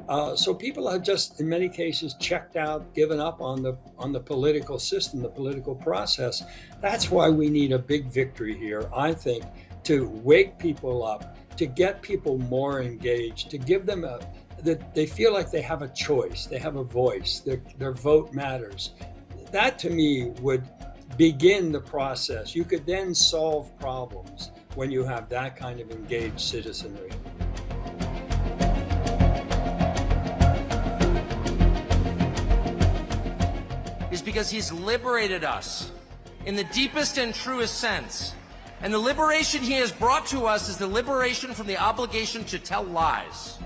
So people have just, in many cases, checked out, given up on the political system, the political process. That's why we need a big victory here, I think, to wake people up, to get people more engaged, to give them that they feel like they have a choice, they have a voice, their vote matters. That to me would begin the process. You could then solve problems when you have that kind of engaged citizenry. Is because he's liberated us in the deepest and truest sense. And the liberation he has brought to us is the liberation from the obligation to tell lies.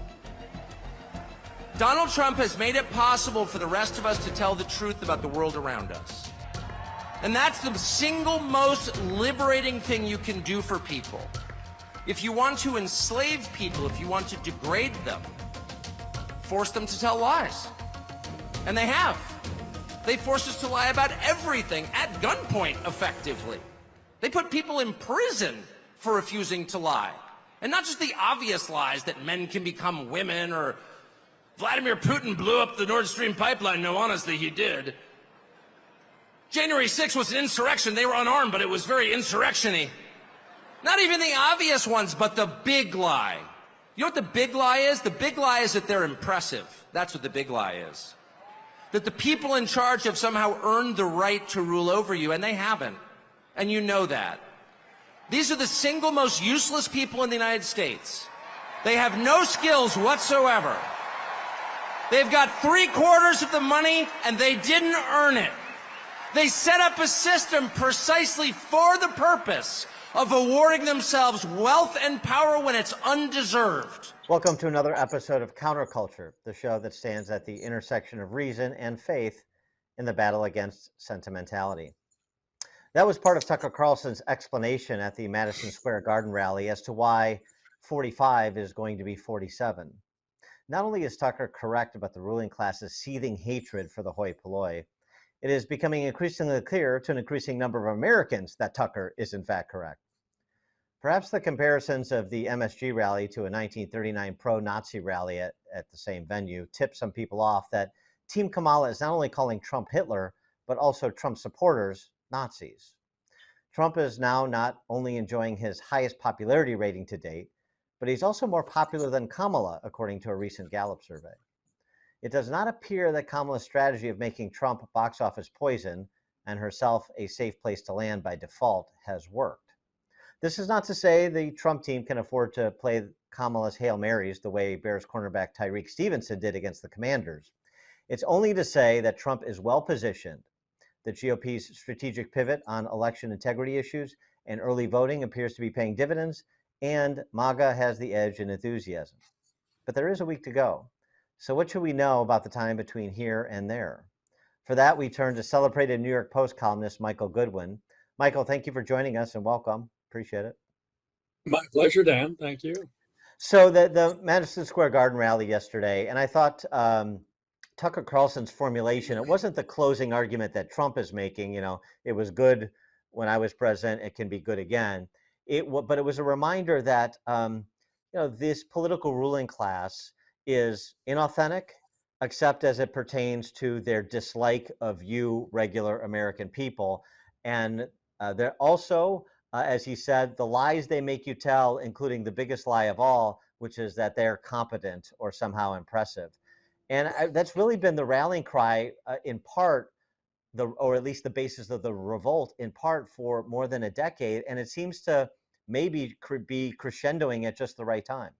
Donald Trump has made it possible for the rest of us to tell the truth about the world around us. And that's the single most liberating thing you can do for people. If you want to enslave people, if you want to degrade them, force them to tell lies. And they have. They forced us to lie about everything at gunpoint, effectively. They put people in prison for refusing to lie. And not just the obvious lies that men can become women or Vladimir Putin blew up the Nord Stream pipeline. No, honestly, he did. January 6th was an insurrection. They were unarmed, but it was very insurrection-y. Not even the obvious ones, but the big lie. You know what the big lie is? The big lie is that they're impressive. That's what the big lie is. That the people in charge have somehow earned the right to rule over you, and they haven't. And you know that. These are the single most useless people in the United States. They have no skills whatsoever. They've got 3/4 of the money, and they didn't earn it. They set up a system precisely for the purpose of awarding themselves wealth and power when it's undeserved. Welcome to another episode of Counterculture, the show that stands at the intersection of reason and faith in the battle against sentimentality. That was part of Tucker Carlson's explanation at the Madison Square Garden rally as to why 45 is going to be 47. Not only is Tucker correct about the ruling class's seething hatred for the hoi polloi, it is becoming increasingly clear to an increasing number of Americans that Tucker is in fact correct. Perhaps the comparisons of the MSG rally to a 1939 pro-Nazi rally at the same venue tip some people off that Team Kamala is not only calling Trump Hitler, but also Trump supporters Nazis. Trump is now not only enjoying his highest popularity rating to date, but he's also more popular than Kamala, according to a recent Gallup survey. It does not appear that Kamala's strategy of making Trump box office poison and herself a safe place to land by default has worked. This is not to say the Trump team can afford to play Kamala's Hail Marys the way Bears cornerback Tyreek Stevenson did against the Commanders. It's only to say that Trump is well positioned. The GOP's strategic pivot on election integrity issues and early voting appears to be paying dividends, and MAGA has the edge in enthusiasm. But there is a week to go. So what should we know about the time between here and there? For that, we turn to celebrated New York Post columnist Michael Goodwin. Michael, thank you for joining us and welcome. Appreciate it. My pleasure, Dan. Thank you. So the Madison Square Garden rally yesterday, and I thought Tucker Carlson's formulation, it wasn't the closing argument that Trump is making, it was good when I was president, it can be good again. But it was a reminder that, this political ruling class is inauthentic, except as it pertains to their dislike of you, regular American people. And they're also, as he said, the lies they make you tell, including the biggest lie of all, which is that they're competent or somehow impressive. And that's really been the rallying cry, in part, or at least the basis of the revolt, in part for more than a decade. And it seems to maybe be crescendoing at just the right time.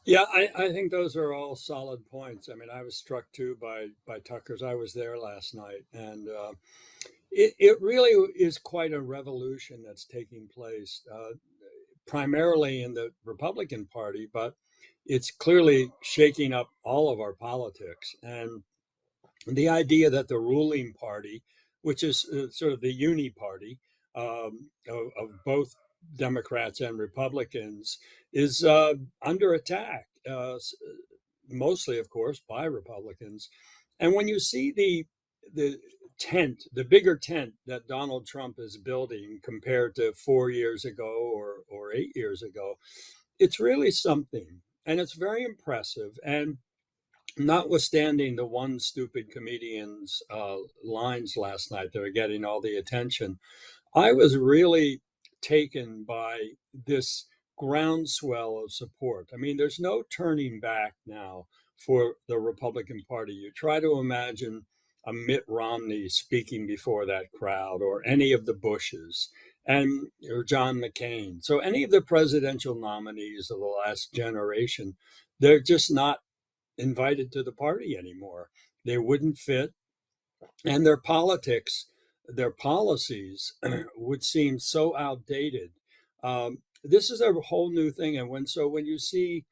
Yeah, I think those are all solid points. I mean, I was struck too by Tucker's. I was there last night, and it really is quite a revolution that's taking place, primarily in the Republican Party, but it's clearly shaking up all of our politics. And the idea that the ruling party, which is sort of the uni party of both Democrats and Republicans, is under attack, mostly, of course, by Republicans. And when you see the tent, the bigger tent that Donald Trump is building compared to 4 years ago or 8 years ago, it's really something. And it's very impressive. And notwithstanding the one stupid comedian's lines last night that are getting all the attention, I was really taken by this groundswell of support. I mean, there's no turning back now for the Republican Party. You try to imagine a Mitt Romney speaking before that crowd, or any of the Bushes, and or John McCain. So any of the presidential nominees of the last generation, they're just not invited to the party anymore. They wouldn't fit, and their politics, their policies would seem so outdated. This is a whole new thing, and when you see,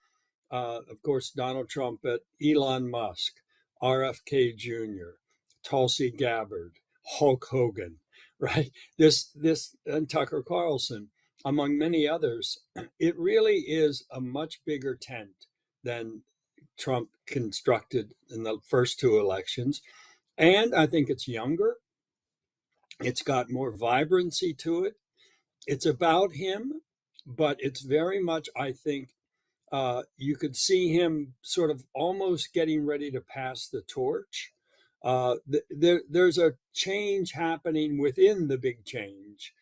of course, Donald Trump, but Elon Musk, RFK Jr., Tulsi Gabbard, Hulk Hogan, right? This and Tucker Carlson, among many others, it really is a much bigger tent than Trump constructed in the first two elections. And I think it's younger. It's got more vibrancy to it. It's about him, but it's very much, I think, you could see him sort of almost getting ready to pass the torch. There's a change happening within the big change.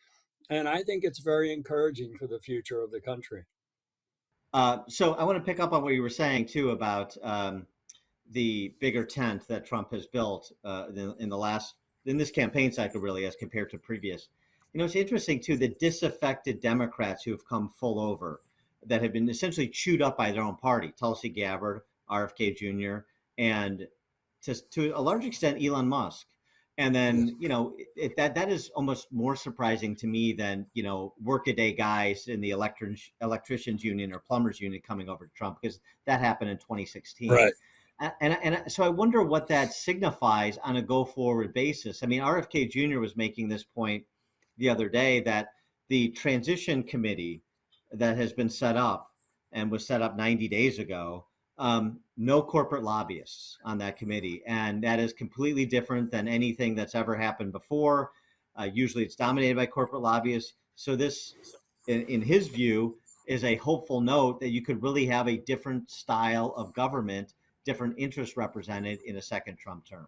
And I think it's very encouraging for the future of the country. So I want to pick up on what you were saying too about the bigger tent that Trump has built in the last in this campaign cycle, really, as compared to previous. You know, it's interesting too, the disaffected Democrats who have come full over, that have been essentially chewed up by their own party, Tulsi Gabbard, RFK Jr., and to a large extent, Elon Musk. And then, you know, that is almost more surprising to me than, you know, workaday guys in the electricians union or plumbers union coming over to Trump, because that happened in 2016. Right. And so I wonder what that signifies on a go forward basis. I mean, RFK Jr. was making this point the other day that the transition committee that has been set up and was set up 90 days ago, no corporate lobbyists on that committee. And that is completely different than anything that's ever happened before. Usually it's dominated by corporate lobbyists. So this, in his view, is a hopeful note that you could really have a different style of government, different interests represented in a second Trump term.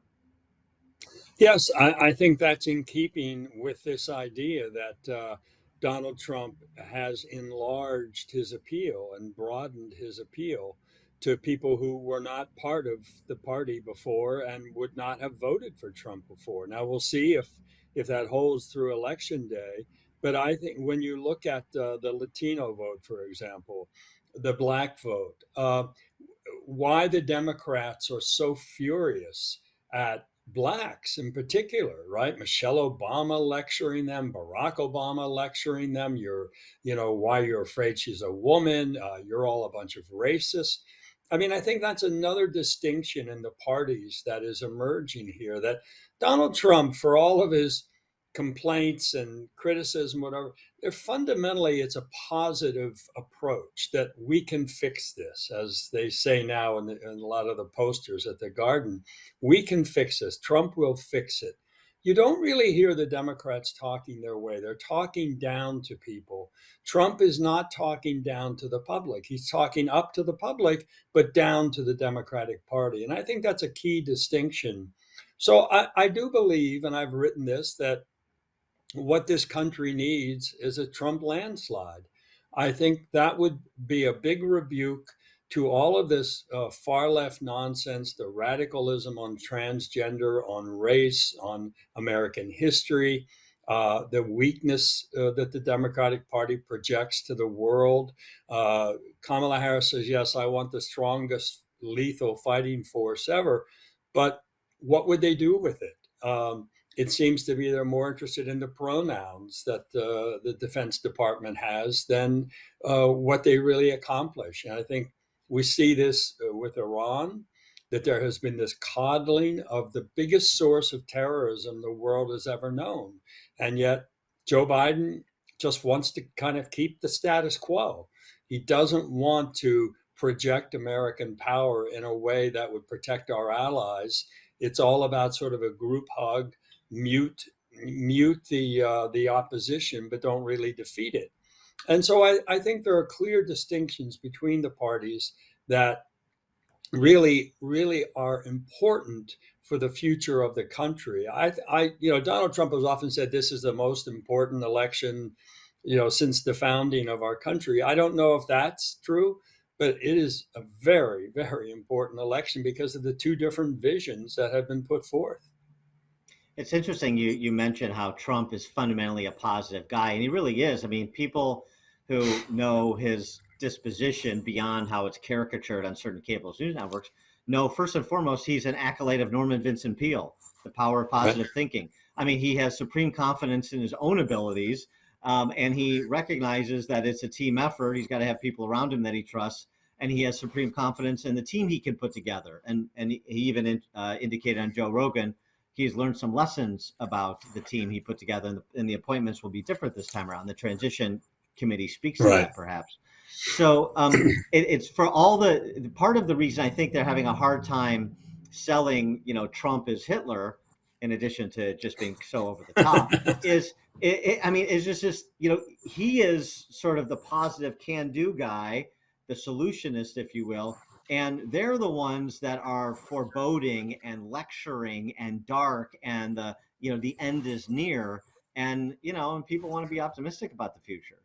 Yes, I think that's in keeping with this idea that Donald Trump has enlarged his appeal and broadened his appeal to people who were not part of the party before and would not have voted for Trump before. Now we'll see if that holds through election day. But I think when you look at the Latino vote, for example, the black vote, why the Democrats are so furious at blacks in particular, right? Michelle Obama lecturing them, Barack Obama lecturing them. Why you're afraid she's a woman. You're all a bunch of racists. I mean, I think that's another distinction in the parties that is emerging here, that Donald Trump, for all of his complaints and criticism, whatever, fundamentally it's a positive approach that we can fix this, as they say now in a lot of the posters at the Garden. We can fix this. Trump will fix it. You don't really hear the Democrats talking their way. They're talking down to people. Trump is not talking down to the public. He's talking up to the public, but down to the Democratic Party. And I think that's a key distinction. So I do believe, and I've written this, that what this country needs is a Trump landslide. I think that would be a big rebuke to all of this far left nonsense, the radicalism on transgender, on race, on American history, the weakness that the Democratic Party projects to the world. Kamala Harris says, yes, I want the strongest lethal fighting force ever. But what would they do with it? It seems to be they're more interested in the pronouns that the Defense Department has than what they really accomplish. And I think we see this with Iran, that there has been this coddling of the biggest source of terrorism the world has ever known. And yet Joe Biden just wants to kind of keep the status quo. He doesn't want to project American power in a way that would protect our allies. It's all about sort of a group hug, mute the opposition, but don't really defeat it. And so I think there are clear distinctions between the parties that really are important for the future of the country. Donald Trump has often said this is the most important election, since the founding of our country. I don't know if that's true, but it is a very, very important election because of the two different visions that have been put forth. It's interesting you mentioned how Trump is fundamentally a positive guy, and he really is. I mean, people who know his disposition beyond how it's caricatured on certain cable news networks know first and foremost he's an acolyte of Norman Vincent Peale, the power of Right. positive thinking. I mean, he has supreme confidence in his own abilities, and he recognizes that it's a team effort. He's got to have people around him that he trusts, and he has supreme confidence in the team he can put together. And he even indicated on Joe Rogan he's learned some lessons about the team he put together, and the appointments will be different this time around. The transition committee speaks to Right. that, perhaps. So it's for all the part of the reason I think they're having a hard time selling, Trump as Hitler, in addition to just being so over the top, is I mean, it's just he is sort of the positive can-do guy, the solutionist, if you will, and they're the ones that are foreboding and lecturing and dark, and the end is near, and people want to be optimistic about the future,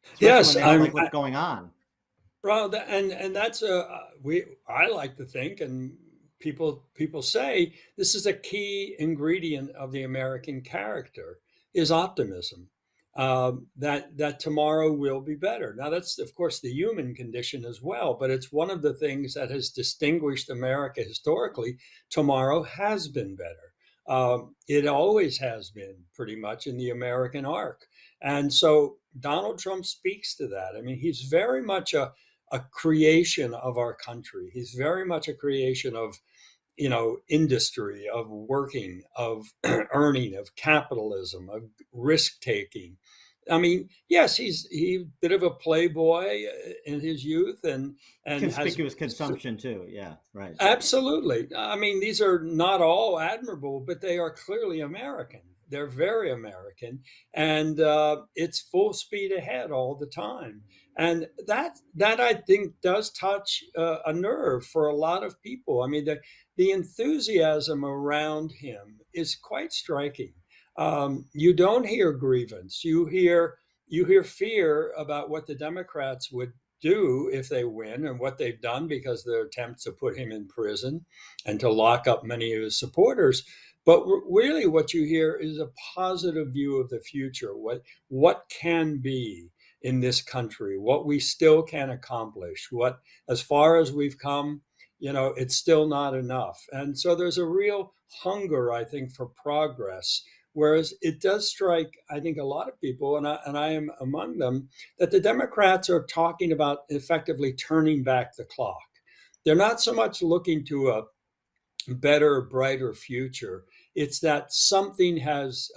especially when Yes, they don't like what's going on. well, and that's we. I like to think, and people say this is a key ingredient of the American character is optimism. That tomorrow will be better. Now, that's of course the human condition as well, but it's one of the things that has distinguished America historically. Tomorrow has been better. It always has been pretty much in the American arc, and so Donald Trump speaks to that. I mean, he's very much a creation of our country. He's very much a creation of, industry, of working, of earning, of capitalism, of risk taking. I mean, yes, he bit of a playboy in his youth, and has Conspicuous consumption too. Yeah, right. absolutely. I mean, these are not all admirable, but they are clearly American. They're very American, and it's full speed ahead all the time. And that I think does touch a nerve for a lot of people. I mean, the enthusiasm around him is quite striking. You don't hear grievance. You hear fear about what the Democrats would do if they win and what they've done because of their attempts to put him in prison and to lock up many of his supporters. But really, what you hear is a positive view of the future, what can be in this country, what we still can accomplish, what, as far as we've come, it's still not enough. And so there's a real hunger, I think, for progress. Whereas it does strike, I think, a lot of people, and I am among them, that the Democrats are talking about effectively turning back the clock. They're not so much looking to a better, brighter future. It's that something's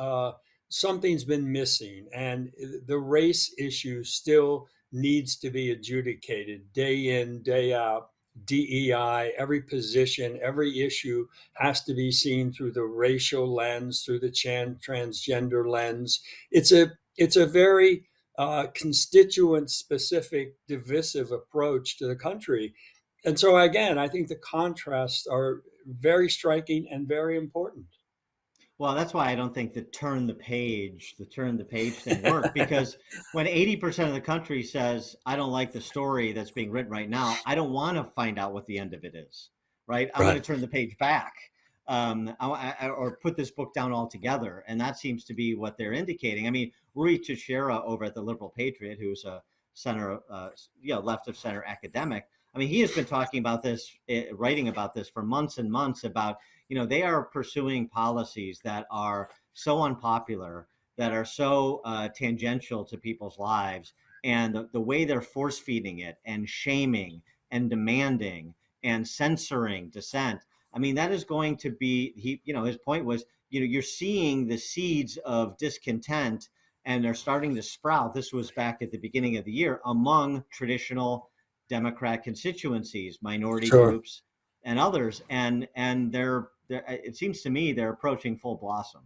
been missing, and the race issue still needs to be adjudicated day in, day out. DEI, every position, every issue has to be seen through the racial lens, through the transgender lens. It's a very constituent specific divisive approach to the country. And so again, I think the contrasts are very striking and very important. Well, that's why I don't think the turn the page thing worked, because when 80% of the country says, I don't like the story that's being written right now, I don't want to find out what the end of it is, right? I want to Right. turn the page back, or put this book down altogether. And that seems to be what they're indicating. I mean, Rui Teixeira over at the Liberal Patriot, who's a center, left of center academic, I mean, he has been talking about this, writing about this for months and months about, they are pursuing policies that are so unpopular, that are so tangential to people's lives, and the way they're force feeding it and shaming and demanding and censoring dissent. I mean, that is going to be, his point was, you're seeing the seeds of discontent, and they're starting to sprout. This was back at the beginning of the year among traditional Democrat constituencies, minority Sure. groups, and others, and they're it seems to me they're approaching full blossom.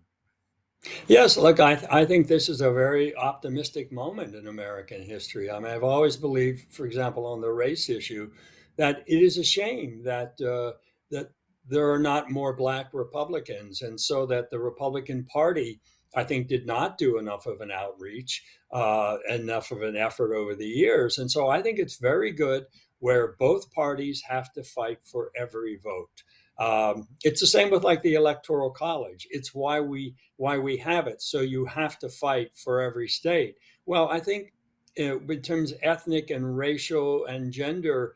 Yes, look, I think this is a very optimistic moment in American history. I mean, I've always believed, for example, on the race issue, that it is a shame that there are not more black Republicans, and so that the Republican Party, I think, did not do enough of an outreach, enough of an effort over the years. And so I think it's very good where both parties have to fight for every vote. It's the same with like the Electoral College. It's why we have it. So you have to fight for every state. Well, I think in terms of ethnic and racial and gender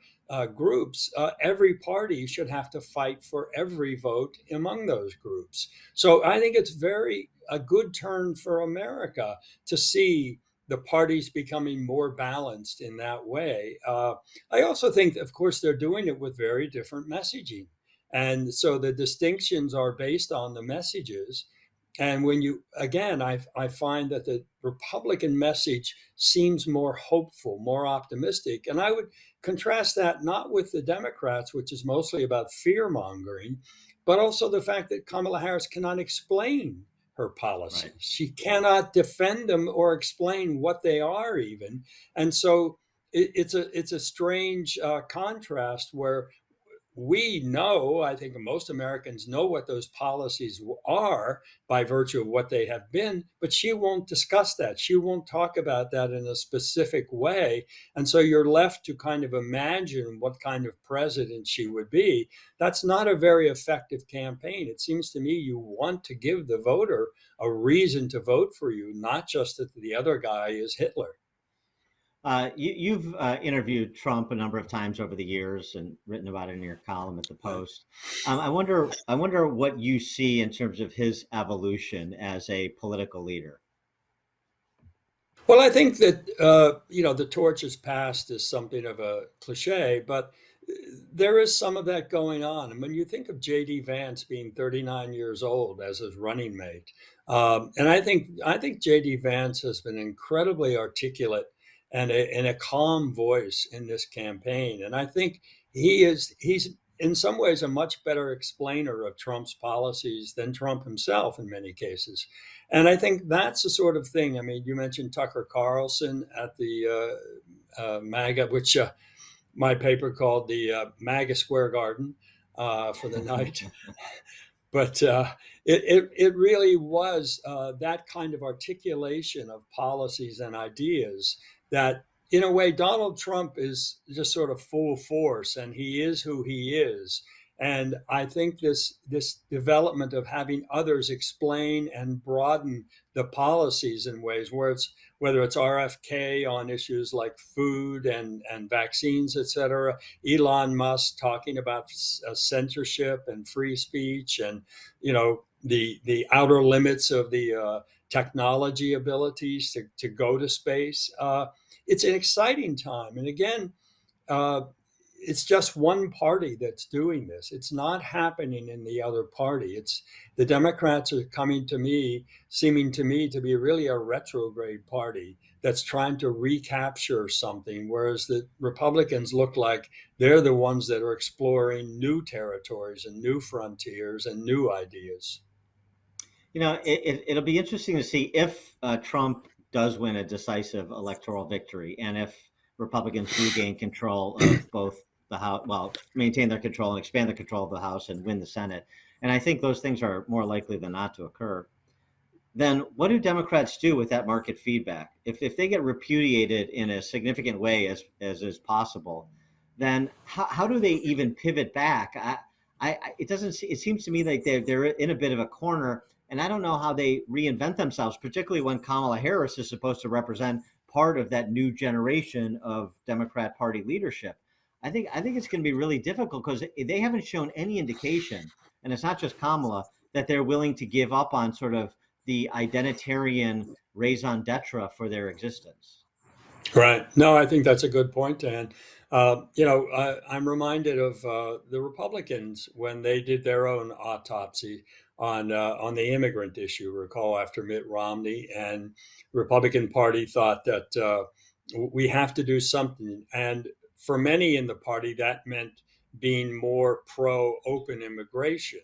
groups, every party should have to fight for every vote among those groups. So I think it's very a good turn for America to see the parties becoming more balanced in that way. I also think, of course, they're doing it with very different messaging. And so the distinctions are based on the messages. And when you, again, I find that the Republican message seems more hopeful, more optimistic. And I would contrast that not with the Democrats, which is mostly about fear mongering, but also the fact that Kamala Harris cannot explain her policies. Right. She cannot defend them or explain what they are, even. And so it's a strange contrast where we know, I think most Americans know what those policies are by virtue of what they have been, but she won't discuss that. She won't talk about that in a specific way. And so you're left to kind of imagine what kind of president she would be. That's not a very effective campaign. It seems to me you want to give the voter a reason to vote for you, not just that the other guy is Hitler. You've interviewed Trump a number of times over the years and written about it in your column at the Post. I wonder what you see in terms of his evolution as a political leader. Well, I think that the torch is passed is something of a cliche, but there is some of that going on. And when you think of J.D. Vance being 39 years old as his running mate, and I think J.D. Vance has been incredibly articulate and a calm voice in this campaign. And I think he's in some ways a much better explainer of Trump's policies than Trump himself in many cases. And I think that's the sort of thing. I mean, you mentioned Tucker Carlson at the MAGA, which my paper called the MAGA Square Garden for the night. But it really was that kind of articulation of policies and ideas that, in a way, Donald Trump is just sort of full force, and he is who he is. And I think this development of having others explain and broaden the policies in ways where whether it's RFK on issues like food and vaccines, et cetera, Elon Musk talking about censorship and free speech, and the outer limits of the technology abilities to go to space. It's an exciting time. And again, uh, it's just one party that's doing this. It's not happening in the other party. It's the Democrats are seeming to me to be really a retrograde party that's trying to recapture something, whereas the Republicans look like they're the ones that are exploring new territories and new frontiers and new ideas. It'll be interesting to see if Trump does win a decisive electoral victory, and if Republicans do gain control of both the House, well, maintain their control and expand the control of the House and win the Senate. And I think those things are more likely than not to occur. Then what do Democrats do with that market feedback? If they get repudiated in a significant way as is possible, then how do they even pivot back? It seems to me like they're in a bit of a corner, and I don't know how they reinvent themselves, particularly when Kamala Harris is supposed to represent part of that new generation of Democrat Party leadership. I think it's going to be really difficult because they haven't shown any indication, and it's not just Kamala, that they're willing to give up on sort of the identitarian raison d'etre for their existence. Right. No, I think that's a good point, Dan. I'm reminded of the Republicans when they did their own autopsy on the immigrant issue. Recall after Mitt Romney, and Republican Party thought that we have to do something, and for many in the party that meant being more pro open immigration,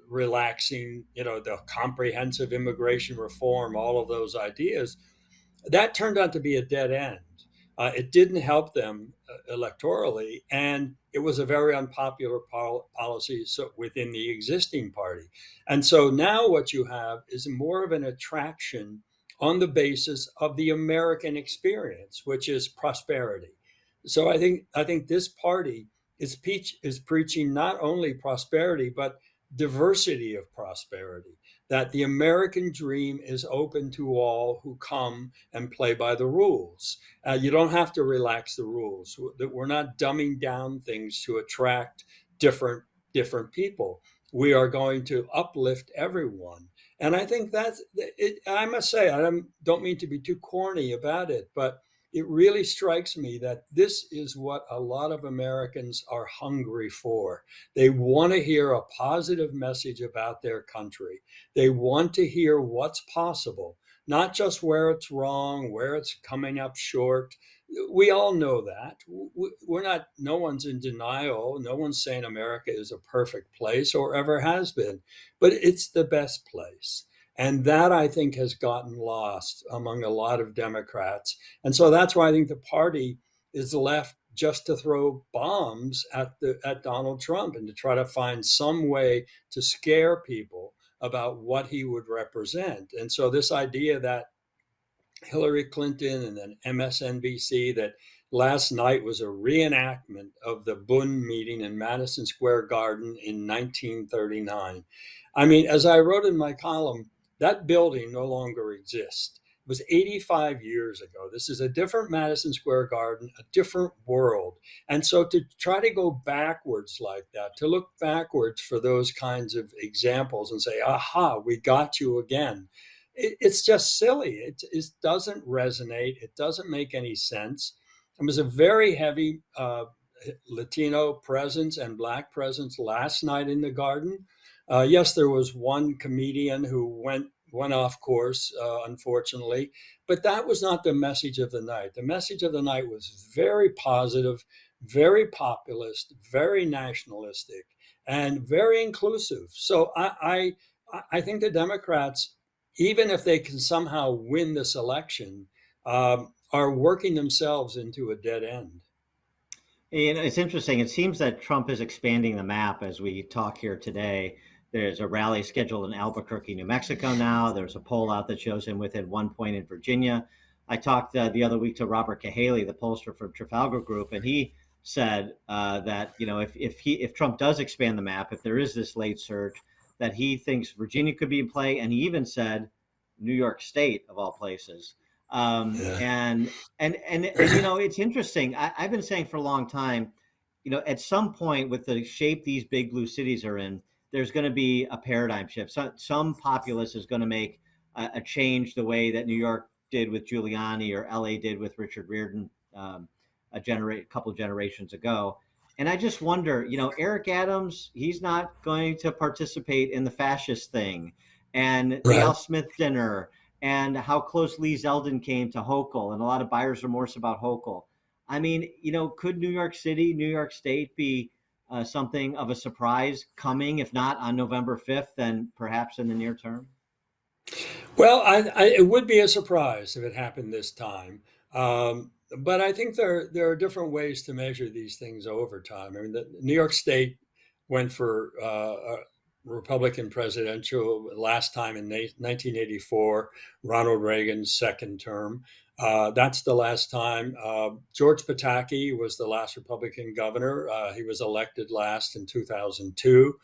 relaxing, the comprehensive immigration reform, all of those ideas. That turned out to be a dead end. It didn't help them electorally, and it was a very unpopular policy within the existing party. And so now what you have is more of an attraction on the basis of the American experience, which is prosperity. So I think this party is preaching not only prosperity but diversity of prosperity. That the American dream is open to all who come and play by the rules. You don't have to relax the rules. That we're not dumbing down things to attract different different people. We are going to uplift everyone. And I think that's it. I must say, don't mean to be too corny about it, but it really strikes me that this is what a lot of Americans are hungry for. They want to hear a positive message about their country. They want to hear what's possible, not just where it's wrong, where it's coming up short. We all know that. We're not, no one's in denial. No one's saying America is a perfect place or ever has been, but it's the best place. And that I think has gotten lost among a lot of Democrats. And so that's why I think the party is left just to throw bombs at Donald Trump and to try to find some way to scare people about what he would represent. And so this idea that Hillary Clinton and then MSNBC, that last night was a reenactment of the Bund meeting in Madison Square Garden in 1939. I mean, as I wrote in my column, that building no longer exists. It was 85 years ago. This is a different Madison Square Garden, a different world. And so to try to go backwards like that, to look backwards for those kinds of examples and say, aha, we got you again, it's just silly. It doesn't resonate. It doesn't make any sense. It was a very heavy Latino presence and Black presence last night in the garden. Yes, there was one comedian who went off course, unfortunately, but that was not the message of the night. The message of the night was very positive, very populist, very nationalistic, and very inclusive. So I think the Democrats, even if they can somehow win this election, are working themselves into a dead end. It's interesting. It seems that Trump is expanding the map as we talk here today. There's a rally scheduled in Albuquerque, New Mexico now. There's a poll out that shows him within 1 point in Virginia. I talked the other week to Robert Cahaley, the pollster from Trafalgar Group, and he said that if Trump does expand the map, if there is this late surge, that he thinks Virginia could be in play, and he even said New York State of all places. Yeah. And it's interesting. I've been saying for a long time, at some point with the shape these big blue cities are in, there's going to be a paradigm shift. So, some populace is going to make a change the way that New York did with Giuliani or LA did with Richard Riordan a couple of generations ago. And I just wonder, Eric Adams, he's not going to participate in the fascist thing, and the Al Smith dinner, and how close Lee Zeldin came to Hochul, and a lot of buyer's remorse about Hochul. I mean, could New York City, New York State be something of a surprise coming, if not on November 5th, then perhaps in the near term? Well, it would be a surprise if it happened this time. But I think there are different ways to measure these things over time. I mean, New York State went for a Republican presidential last time in 1984, Ronald Reagan's second term. That's the last time. George Pataki was the last Republican governor. He was elected last in 2002.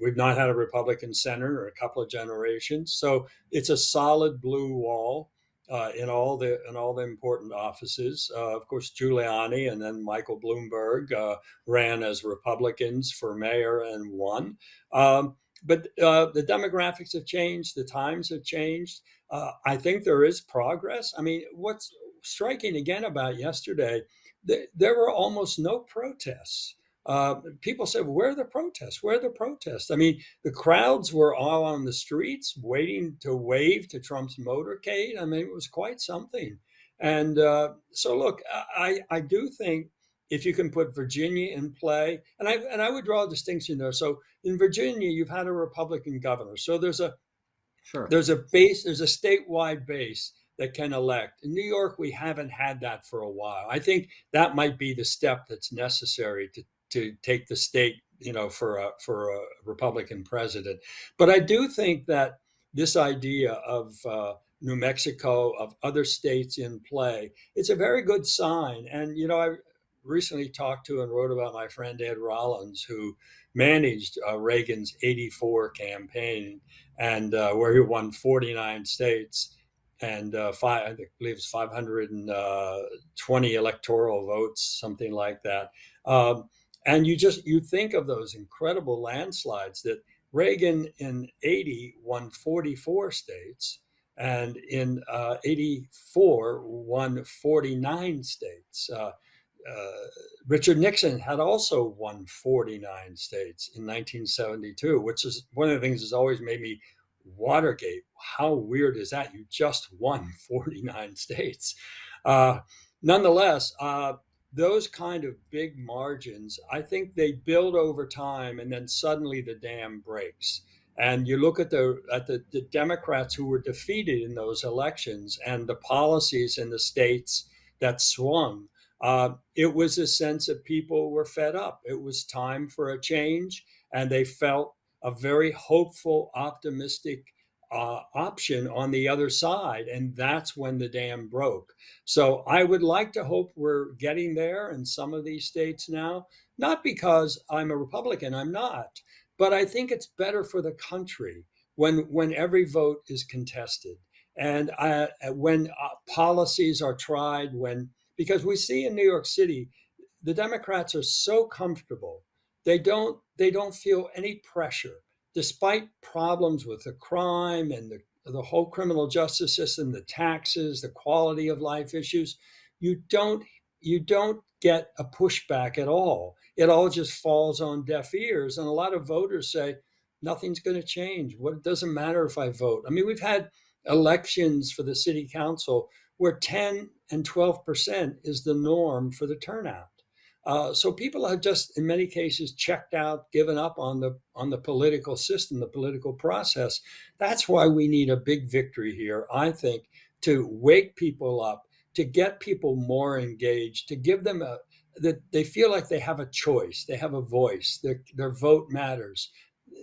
We've not had a Republican senator in a couple of generations, so it's a solid blue wall in all the important offices. Of course, Giuliani and then Michael Bloomberg ran as Republicans for mayor and won. But the demographics have changed. The times have changed. I think there is progress. I mean, what's striking again about yesterday, there were almost no protests. People said, where are the protests? Where are the protests? I mean, the crowds were all on the streets waiting to wave to Trump's motorcade. I mean, it was quite something. And so, look, I do think if you can put Virginia in play, and I would draw a distinction there. So in Virginia, you've had a Republican governor. So there's a base, there's a statewide base that can elect. In New York, we haven't had that for a while. I think that might be the step that's necessary to take the state, for a Republican president. But I do think that this idea of New Mexico, of other states in play, it's a very good sign. And I recently talked to and wrote about my friend Ed Rollins, who managed Reagan's '84 campaign, and where he won 49 states and I believe it's 520 electoral votes, something like that. And you think of those incredible landslides that Reagan in '80 won 44 states, and in '84 won 49 states. Richard Nixon had also won 49 states in 1972, which is one of the things that's always made me Watergate. How weird is that? You just won 49 states. Uh, Nonetheless, those kind of big margins, I think they build over time, and then suddenly the dam breaks. And you look at the Democrats who were defeated in those elections and the policies in the states that swung. It was a sense that people were fed up. It was time for a change, and they felt a very hopeful, optimistic option on the other side. And that's when the dam broke. So I would like to hope we're getting there in some of these states now, not because I'm a Republican, I'm not, but I think it's better for the country when every vote is contested. And when policies are tried, because we see in New York City, the Democrats are so comfortable. They don't feel any pressure, despite problems with the crime and the whole criminal justice system, the taxes, the quality of life issues. You don't get a pushback at all. It all just falls on deaf ears. And a lot of voters say, nothing's going to change. It doesn't matter if I vote. I mean, we've had elections for the city council where 10 and 12% is the norm for the turnout. So people have just, in many cases, checked out, given up on the political system, the political process. That's why we need a big victory here, I think, to wake people up, to get people more engaged, to give them that they feel like they have a choice, they have a voice, their vote matters.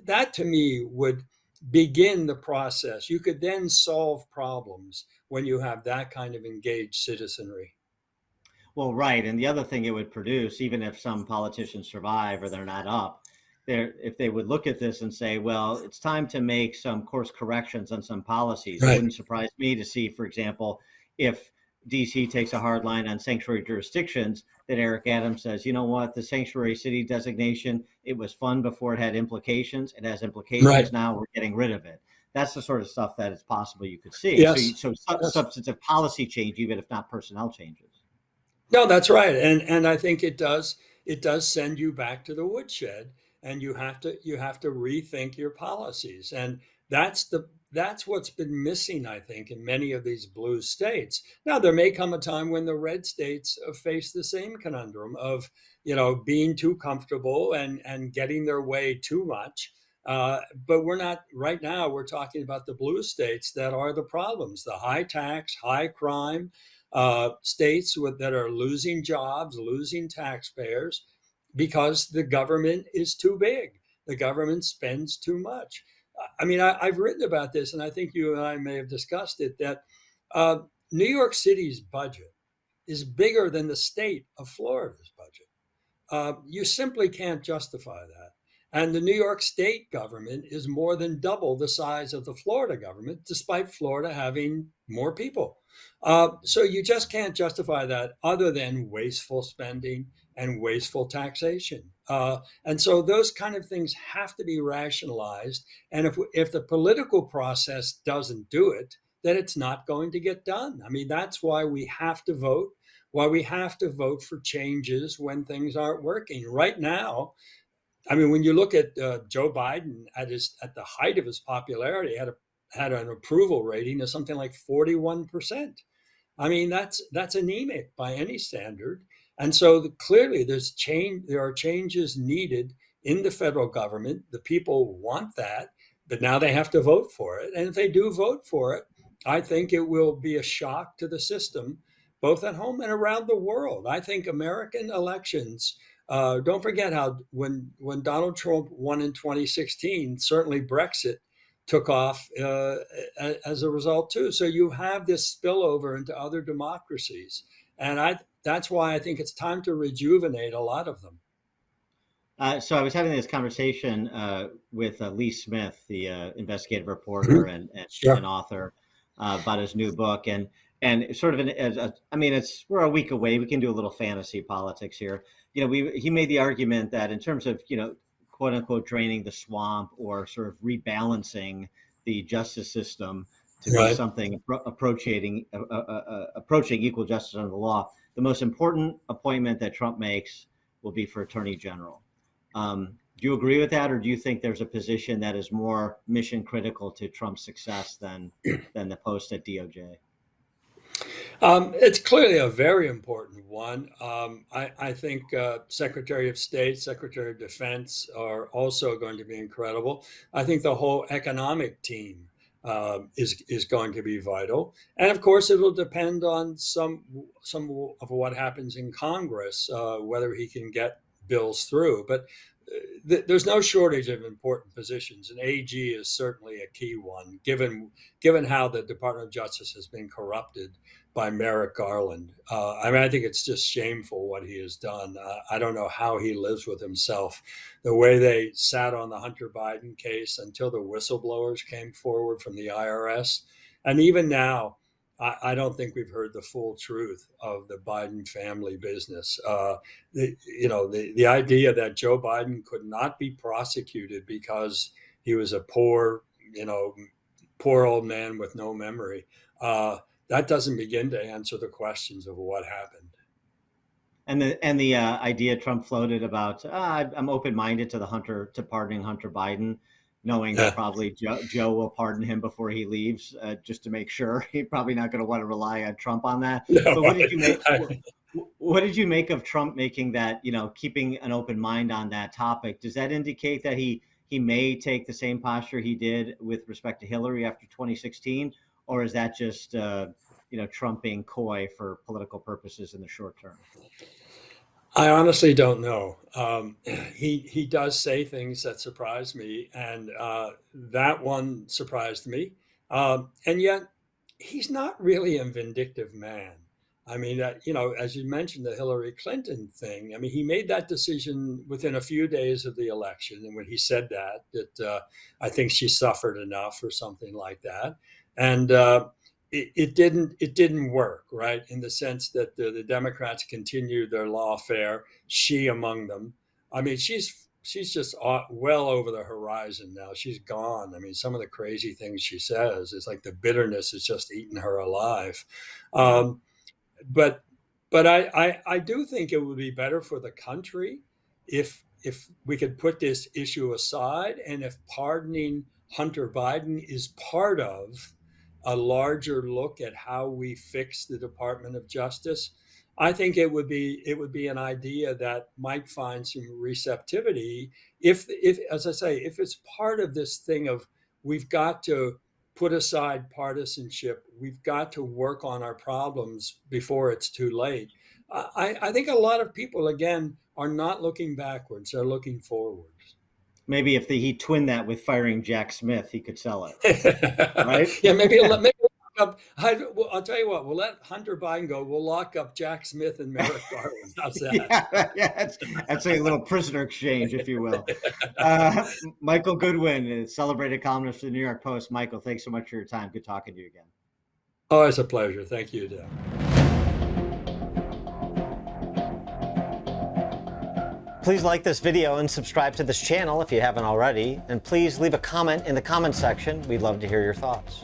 That to me would begin the process. You could then solve problems when you have that kind of engaged citizenry. Well, right. And the other thing it would produce, even if some politicians survive or they're not up, if they would look at this and say, well, it's time to make some course corrections on some policies. It wouldn't surprise me to see, for example, if DC takes a hard line on sanctuary jurisdictions, that Eric Adams says, you know what, the sanctuary city designation, it was fun before it had implications. It has implications Right. now. We're getting rid of it. That's the sort of stuff that it's possible you could see. Yes. So Yes. substantive policy change, even if not personnel changes. No, that's right. And I think it does send you back to the woodshed, and you have to rethink your policies. And that's what's been missing, I think, in many of these blue states. Now there may come a time when the red states face the same conundrum of, being too comfortable and getting their way too much. But we're not right now. We're talking about the blue states that are the problems: the high tax, high crime, states that are losing jobs, losing taxpayers because the government is too big. The government spends too much. I mean, I've written about this, and I think you and I may have discussed it, that uh, New York City's budget is bigger than the state of Florida's budget. You simply can't justify that. And the New York state government is more than double the size of the Florida government, despite Florida having more people. So you just can't justify that other than wasteful spending and wasteful taxation. And so those kind of things have to be rationalized. And if the political process doesn't do it, then it's not going to get done. I mean, that's why we have to vote, why we have to vote for changes when things aren't working. Right now, I mean, when you look at Joe Biden at the height of his popularity, had an approval rating of something like 41%. I mean, that's anemic by any standard. And so clearly, there are changes needed in the federal government. The people want that, but now they have to vote for it. And if they do vote for it, I think it will be a shock to the system, both at home and around the world. I think American elections. Don't forget how when Donald Trump won in 2016, certainly Brexit took off as a result too. So you have this spillover into other democracies, and that's why I think it's time to rejuvenate a lot of them. So I was having this conversation with Lee Smith, the investigative reporter and Sure. author, about his new book, and sort of I mean, we're a week away. We can do a little fantasy politics here. He made the argument that in terms of quote unquote draining the swamp or sort of rebalancing the justice system to be Right. something approaching equal justice under the law, the most important appointment that Trump makes will be for Attorney General. Do you agree with that, or do you think there's a position that is more mission critical to Trump's success than the post at DOJ? It's clearly a very important one. I think Secretary of State, Secretary of Defense are also going to be incredible. I think the whole economic team is going to be vital, and of course, it will depend on some of what happens in Congress, whether he can get bills through. But there's no shortage of important positions, and AG is certainly a key one, given how the Department of Justice has been corrupted by Merrick Garland. I mean, I think it's just shameful what he has done. I don't know how he lives with himself. The way they sat on the Hunter Biden case until the whistleblowers came forward from the IRS, and even now, I don't think we've heard the full truth of the Biden family business. The idea that Joe Biden could not be prosecuted because he was a poor old man with no memory. That doesn't begin to answer the questions of what happened. And the idea Trump floated about, I'm open-minded to pardoning Hunter Biden, knowing that probably Joe will pardon him before he leaves, just to make sure. He's probably not going to want to rely on Trump on that. No, but what did you make of Trump making that, keeping an open mind on that topic? Does that indicate that he may take the same posture he did with respect to Hillary after 2016? Or is that just, Trump being coy for political purposes in the short term? I honestly don't know. He does say things that surprise me, and that one surprised me. And yet, he's not really a vindictive man. I mean, as you mentioned, the Hillary Clinton thing. I mean, he made that decision within a few days of the election, and when he said that I think she suffered enough or something like that, and it didn't work, right? In the sense that the Democrats continued their lawfare, she among them. I mean, she's just well over the horizon now. She's gone. I mean, some of the crazy things she says, it's like the bitterness has just eaten her alive. But I do think it would be better for the country if we could put this issue aside, and if pardoning Hunter Biden is part of a larger look at how we fix the Department of Justice. I think it would be an idea that might find some receptivity if as I say, if it's part of this thing of we've got to put aside partisanship, we've got to work on our problems before it's too late. I think a lot of people, again, are not looking backwards, they're looking forwards. Maybe if he twinned that with firing Jack Smith, he could sell it, right? Yeah, maybe lock up. I'll tell you what. We'll let Hunter Biden go. We'll lock up Jack Smith and Merrick Garland. How's that? Yeah, that's a little prisoner exchange, if you will. Michael Goodwin, celebrated columnist for the New York Post. Michael, thanks so much for your time. Good talking to you again. Oh, it's a pleasure. Thank you, Dan. Please like this video and subscribe to this channel if you haven't already. And please leave a comment in the comment section. We'd love to hear your thoughts.